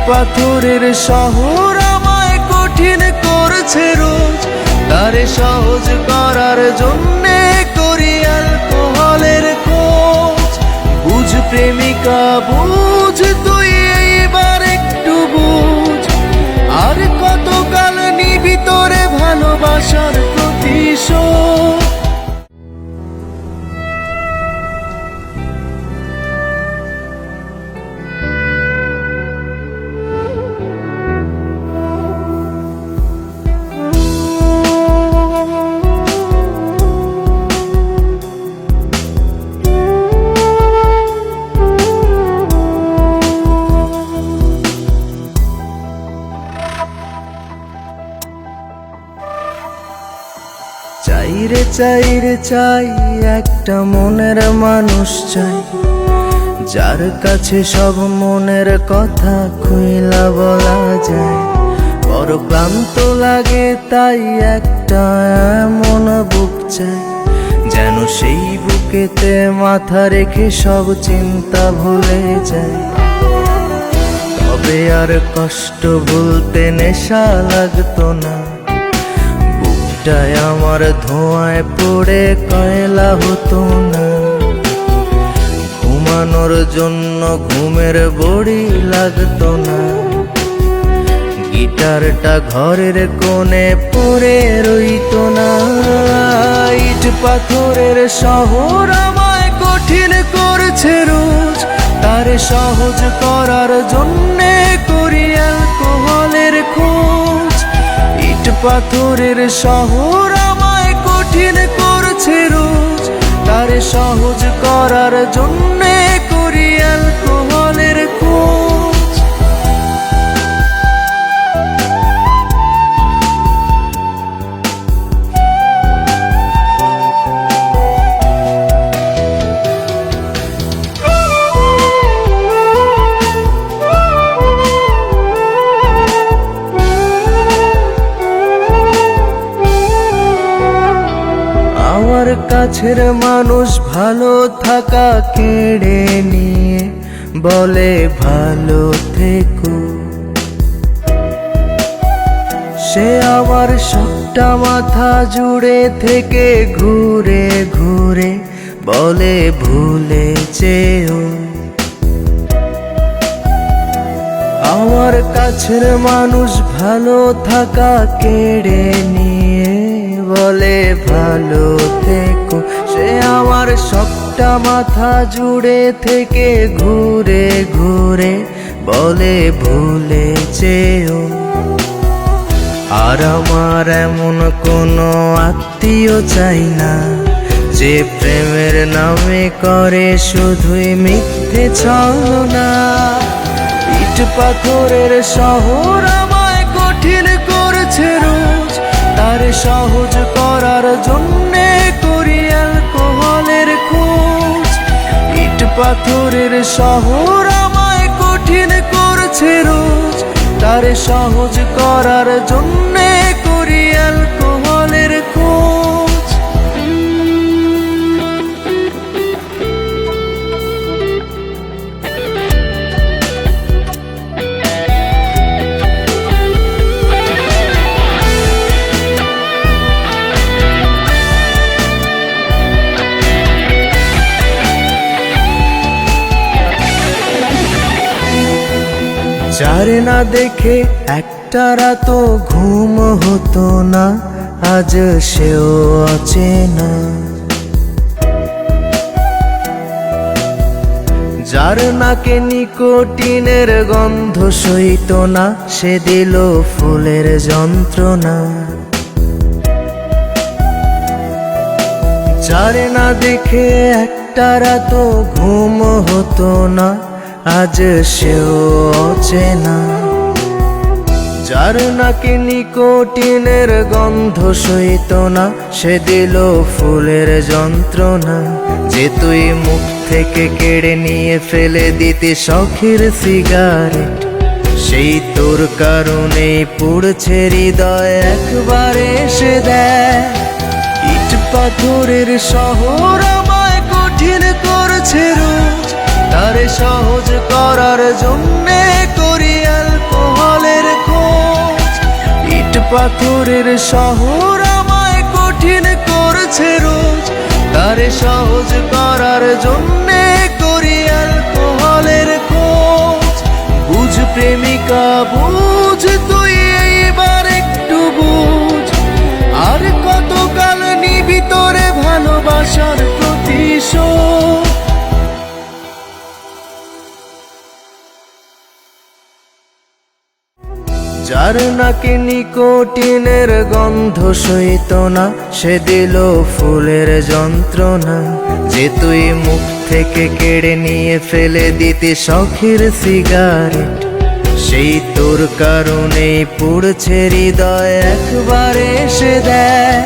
পাথরের শহর আমায় কঠিন করছে রোজ, তারে সহজ করার জন্যে করি অ্যালকোহলের খোঁজ। বুঝ প্রেমিকা বুঝ, তুই এইবার একটু বুঝ, আর কতকাল নিবি তোরে ভালোবাসার প্রতিশোধ। চাই রে চাই রে চাই, একটা মনের মানুষ চাই, যার কাছে সব মনের কথা খুইলা বলা যায়। বড় ক্লান্ত লাগে তাই একটা এমন বুক চাই, যেন সেই বুকেতে মাথা রেখে সব চিন্তা ভুলে যায়। তবে আর কষ্ট বলতে নেশা লাগতো না, আমার ধোঁয়ায় পড়ে কয়লা হতো না। ঘুমানোর জন্য ঘুমের বড়ি লাগতো না, গিটারটা ঘরের কোণে পড়ে রইতো না। ইট পাথরের শহর আমায় কঠিন করছে রোজ, তারে সহজ করার জন্যে করি অ্যালকোহলের খোঁজ। ইট পাথরের শহর আমায় কঠিন করছে রোজ, তারে সহজ করার জন্যে করি অ্যালকোহলের খোঁজ। আমার কাছের মানুষ ভালো থাকা কেড়ে নিয়ে বলে ভালো থেকো, সে আমার সবটা মাথা জুড়ে থেকে ঘুরে ঘুরে বলে ভুলে যেও। আমার কাছের মানুষ ভালো থাকা কেড়ে নিয়ে বলে ভালো থেকো, সে আমার সবটা মাথা জুড়ে থেকে ঘুরে ঘুরে বলে ভুলে যেও। আর আমার এমন কোনো আত্মীয় চাই না, যে প্রেমের নামে করে শুধুই মিথ্যে ছলনা। ইট পাথরের শহর আমায় কঠিন করছে রোজ, তারে সহজ করার জন্যে করি অ্যালকোহলের খোঁজ। ইট পাথরের শহর আমায় কঠিন করছে রোজ, তারে সহজ করার জন্যে করি অ্যালকোহলের খোঁজ। যারে না দেখে একটা রাতও ঘুম হতো না, আজ সেও অচেনা। যার নাকে নিকোটিনের গন্ধ সইত না, সে দিল ফুলের যন্ত্রণা। যারে না দেখে একটা রাতও ঘুম হতো না, আজ সেও অচেনা। যার নাকি নিকোটিনের গন্ধ সইত না, সে দিল ফুলের যন্ত্রণা। যে তুই মুখ থেকে কেড়ে নিয়ে ফেলে দিতে শখের সিগারেট, সেই তোর কারণেই পুড়ছে হৃদয় একবারে এসে দেয়। ইট পাথরের শহর আমায় কঠিন করছে রোজ, তারে সহজ করার জন্যে করি পাথরের শহর আমায় কঠিন করছে রোজ, তারে সহজ করার জন্যে করি অ্যালকোহলের খোঁজ। বুঝ প্রেমিকা বুঝ, তুই এইবার একটু বুঝ, আর কতকাল নিবি তোরে ভালোবাসার প্রতিশোধ। যার নাকে নিকোটিনের গন্ধ সইত না, সে দিল ফুলের যন্ত্রণা। যে তুই মুখ থেকে কেড়ে নিয়ে ফেলে দিতে শখের সিগারেট, সেই তোর কারণেই পুড়ছে হৃদয়। একবার এসে দেখ